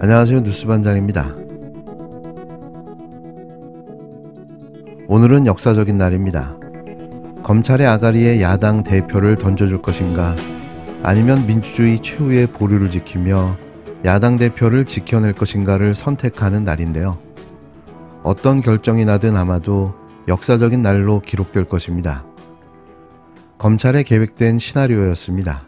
안녕하세요. 뉴스반장입니다. 오늘은 역사적인 날입니다. 검찰의 아가리에 야당 대표를 던져줄 것인가, 아니면 민주주의 최후의 보루를 지키며 야당 대표를 지켜낼 것인가를 선택하는 날인데요. 어떤 결정이 나든 아마도 역사적인 날로 기록될 것입니다. 검찰의 계획된 시나리오였습니다.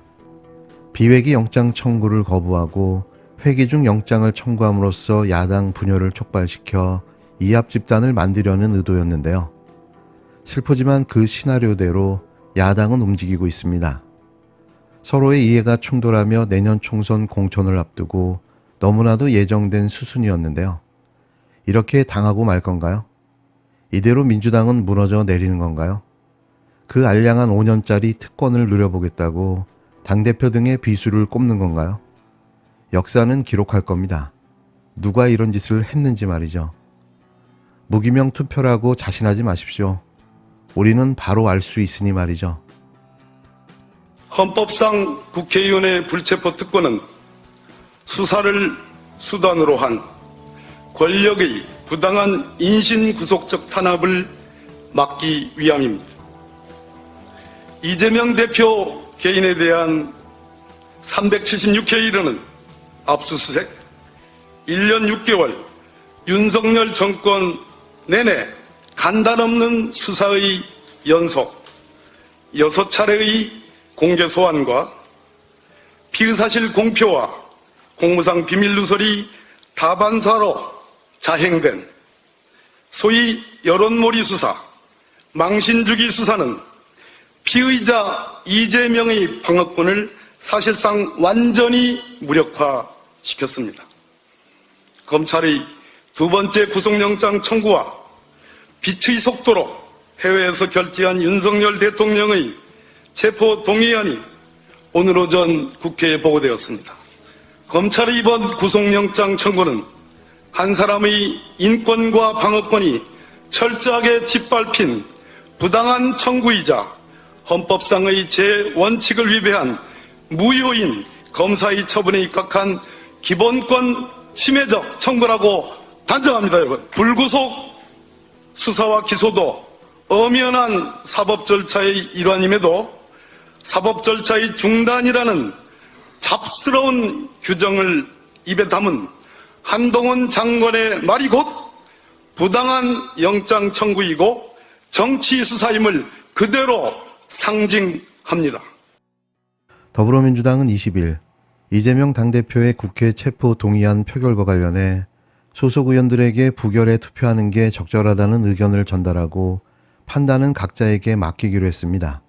비회기 영장 청구를 거부하고 회기 중 영장을 청구함으로써 야당 분열을 촉발시켜 이합 집단을 만들려는 의도였는데요. 슬프지만 그 시나리오대로 야당은 움직이고 있습니다. 서로의 이해가 충돌하며 내년 총선 공천을 앞두고 너무나도 예정된 수순이었는데요. 이렇게 당하고 말 건가요? 이대로 민주당은 무너져 내리는 건가요? 그 알량한 5년짜리 특권을 누려보겠다고 당대표 등의 비수를 꼽는 건가요? 역사는 기록할 겁니다. 누가 이런 짓을 했는지 말이죠. 무기명 투표라고 자신하지 마십시오. 우리는 바로 알 수 있으니 말이죠. 헌법상 국회의원의 불체포 특권은 수사를 수단으로 한 권력의 부당한 인신구속적 탄압을 막기 위함입니다. 이재명 대표 개인에 대한 376회에 이르는 압수수색, 1년 6개월 윤석열 정권 내내 간단없는 수사의 연속, 6차례의 공개 소환과 피의사실 공표와 공무상 비밀 누설이 다반사로 자행된 소위 여론몰이 수사, 망신주기 수사는 피의자 이재명의 방어권을 사실상 완전히 무력화시켰습니다. 검찰의 두 번째 구속영장 청구와 빛의 속도로 해외에서 결재한 윤석열 대통령의 체포 동의안이 오늘 오전 국회에 보고되었습니다. 검찰의 이번 구속영장 청구는 한 사람의 인권과 방어권이 철저하게 짓밟힌 부당한 청구이자 헌법상의 제1원칙을 위배한 무효인 검사의 처분에 입각한 기본권 침해적 청구라고 단정합니다. 여러분, 불구속 수사와 기소도 엄연한 사법 절차의 일환임에도 사법 절차의 중단이라는 잡스러운 규정을 입에 담은 한동훈 장관의 말이 곧 부당한 영장 청구이고 정치 수사임을 그대로 상징합니다. 더불어민주당은 20일 이재명 당대표의 국회 체포 동의안 표결과 관련해 소속 의원들에게 부결에 투표하는 게 적절하다는 의견을 전달하고 판단은 각자에게 맡기기로 했습니다.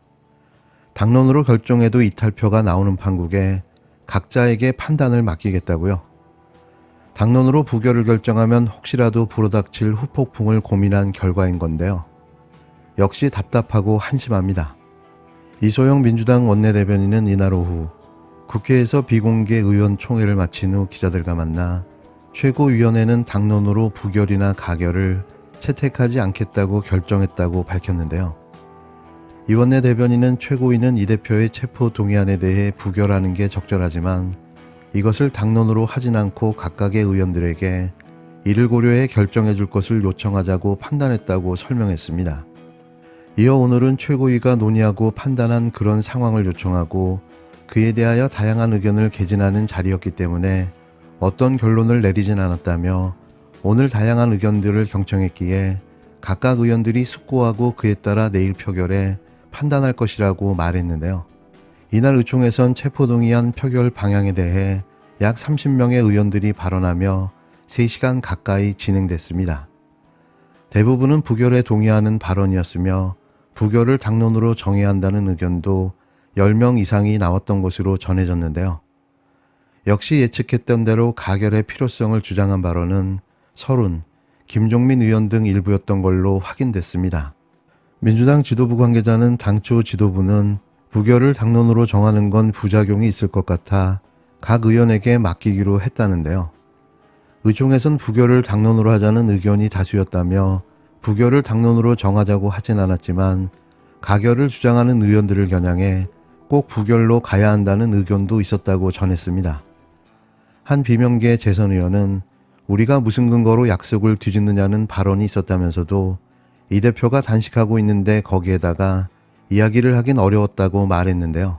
당론으로 결정해도 이탈표가 나오는 판국에 각자에게 판단을 맡기겠다고요. 당론으로 부결을 결정하면 혹시라도 불어닥칠 후폭풍을 고민한 결과인 건데요. 역시 답답하고 한심합니다. 이소영 민주당 원내대변인은 이날 오후 국회에서 비공개 의원총회를 마친 후 기자들과 만나 최고위원회는 당론으로 부결이나 가결을 채택하지 않겠다고 결정했다고 밝혔는데요. 이 원내대변인은 최고위는 이 대표의 체포 동의안에 대해 부결하는 게 적절하지만 이것을 당론으로 하진 않고 각각의 의원들에게 이를 고려해 결정해 줄 것을 요청하자고 판단했다고 설명했습니다. 이어 오늘은 최고위가 논의하고 판단한 그런 상황을 요청하고 그에 대하여 다양한 의견을 개진하는 자리였기 때문에 어떤 결론을 내리진 않았다며 오늘 다양한 의견들을 경청했기에 각각 의원들이 숙고하고 그에 따라 내일 표결에 판단할 것이라고 말했는데요. 이날 의총에선 체포동의안 표결 방향에 대해 약 30명의 의원들이 발언하며 3시간 가까이 진행됐습니다. 대부분은 부결에 동의하는 발언이었으며 부결을 당론으로 정해야 한다는 의견도 10명 이상이 나왔던 것으로 전해졌는데요. 역시 예측했던 대로 가결의 필요성을 주장한 발언은 서른, 김종민 의원 등 일부였던 걸로 확인됐습니다. 민주당 지도부 관계자는 당초 지도부는 부결을 당론으로 정하는 건 부작용이 있을 것 같아 각 의원에게 맡기기로 했다는데요. 의총에선 부결을 당론으로 하자는 의견이 다수였다며 부결을 당론으로 정하자고 하진 않았지만 가결을 주장하는 의원들을 겨냥해 꼭 부결로 가야 한다는 의견도 있었다고 전했습니다. 한 비명계 재선 의원은 우리가 무슨 근거로 약속을 뒤집느냐는 발언이 있었다면서도 이 대표가 단식하고 있는데 거기에다가 이야기를 하긴 어려웠다고 말했는데요.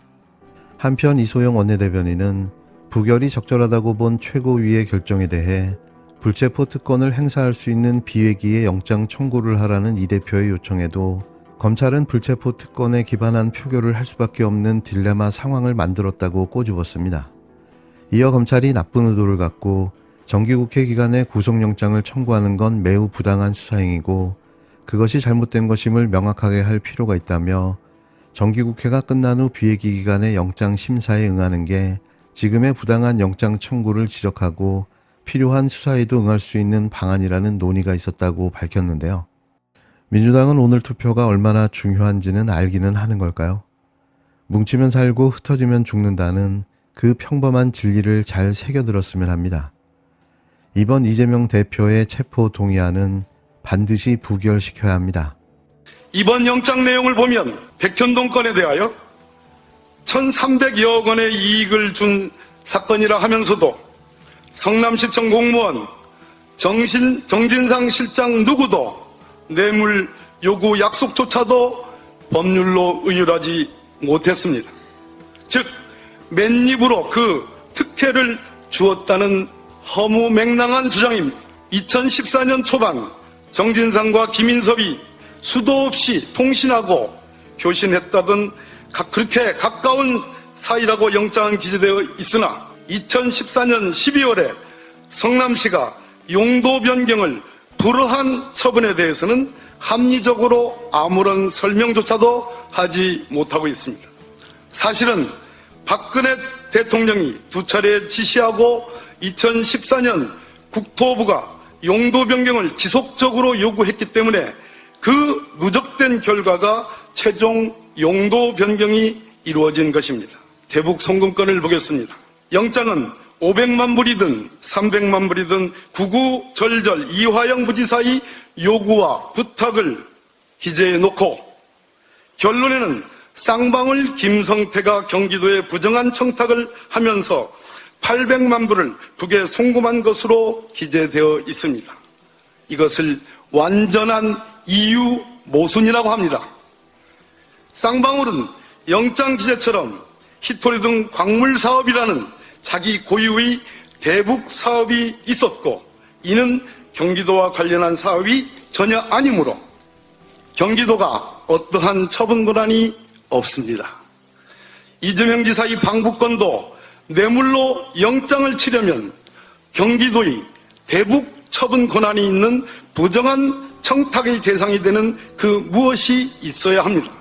한편 이소영 원내대변인은 부결이 적절하다고 본 최고위의 결정에 대해 불체포 특권을 행사할 수 있는 비회기의 영장 청구를 하라는 이 대표의 요청에도 검찰은 불체포 특권에 기반한 표결을 할 수밖에 없는 딜레마 상황을 만들었다고 꼬집었습니다. 이어 검찰이 나쁜 의도를 갖고 정기국회 기간에 구속영장을 청구하는 건 매우 부당한 수사행위고 그것이 잘못된 것임을 명확하게 할 필요가 있다며 정기국회가 끝난 후 비회기 기간의 영장 심사에 응하는 게 지금의 부당한 영장 청구를 지적하고 필요한 수사에도 응할 수 있는 방안이라는 논의가 있었다고 밝혔는데요. 민주당은 오늘 투표가 얼마나 중요한지는 알기는 하는 걸까요? 뭉치면 살고 흩어지면 죽는다는 그 평범한 진리를 잘 새겨들었으면 합니다. 이번 이재명 대표의 체포 동의안은 반드시 부결시켜야 합니다. 이번 영장 내용을 보면 백현동 건에 대하여 1,300여 원의 이익을 준 사건이라 하면서도 성남시청 공무원 정진상 실장 누구도 뇌물 요구 약속조차도 법률로 의율하지 못했습니다. 즉 맨입으로 그 특혜를 주었다는 허무맹랑한 주장입니다. 2014년 초반 정진상과 김인섭이 수도 없이 통신하고 교신했다던 그렇게 가까운 사이라고 영장은 기재되어 있으나 2014년 12월에 성남시가 용도 변경을 불허한 처분에 대해서는 합리적으로 아무런 설명조차도 하지 못하고 있습니다. 사실은 박근혜 대통령이 두 차례 지시하고 2014년 국토부가 용도 변경을 지속적으로 요구했기 때문에 그 누적된 결과가 최종 용도 변경이 이루어진 것입니다. 대북 송금건을 보겠습니다. 영장은 500만 불이든 300만 불이든 구구절절 이화영 부지사의 요구와 부탁을 기재해 놓고 결론에는 쌍방울 김성태가 경기도에 부정한 청탁을 하면서 800만 불을 북에 송금한 것으로 기재되어 있습니다. 이것을 완전한 이유 모순이라고 합니다. 쌍방울은 영장 기재처럼 히토리 등 광물 사업이라는 자기 고유의 대북 사업이 있었고 이는 경기도와 관련한 사업이 전혀 아니므로 경기도가 어떠한 처분 권한이 없습니다. 이재명 지사의 방북건도 뇌물로 영장을 치려면 경기도의 대북 처분 권한이 있는 부정한 청탁의 대상이 되는 그 무엇이 있어야 합니다.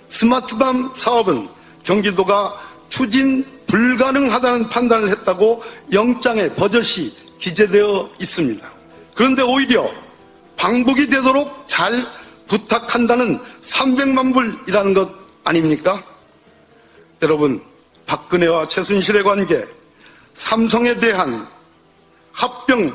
스마트밤 사업은 경기도가 추진 불가능하다는 판단을 했다고 영장에 버젓이 기재되어 있습니다. 그런데 오히려 방북이 되도록 잘 부탁한다는 300만 불이라는 것 아닙니까? 여러분, 박근혜와 최순실의 관계, 삼성에 대한 합병의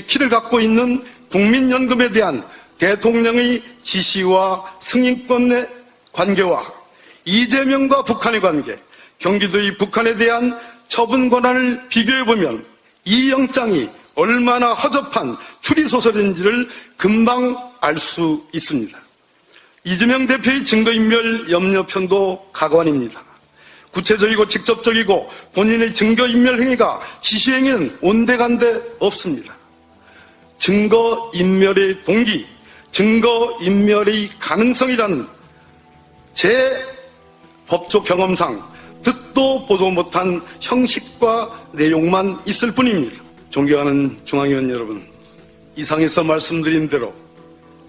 키를 갖고 있는 국민연금에 대한 대통령의 지시와 승인권의 관계와 이재명과 북한의 관계, 경기도의 북한에 대한 처분 권한을 비교해보면 이 영장이 얼마나 허접한 추리소설인지를 금방 알 수 있습니다. 이재명 대표의 증거인멸 염려편도 가관입니다. 구체적이고 직접적이고 본인의 증거인멸 행위가 지시행위는 온데간데 없습니다. 증거인멸의 동기, 증거인멸의 가능성이라는 제 법조 경험상 듣도 보도 못한 형식과 내용만 있을 뿐입니다. 존경하는 중앙위원 여러분, 이상에서 말씀드린 대로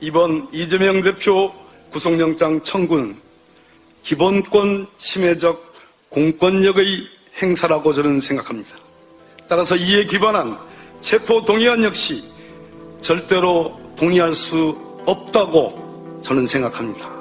이번 이재명 대표 구속영장 청구는 기본권 침해적 공권력의 행사라고 저는 생각합니다. 따라서 이에 기반한 체포 동의안 역시 절대로 동의할 수 없다고 저는 생각합니다.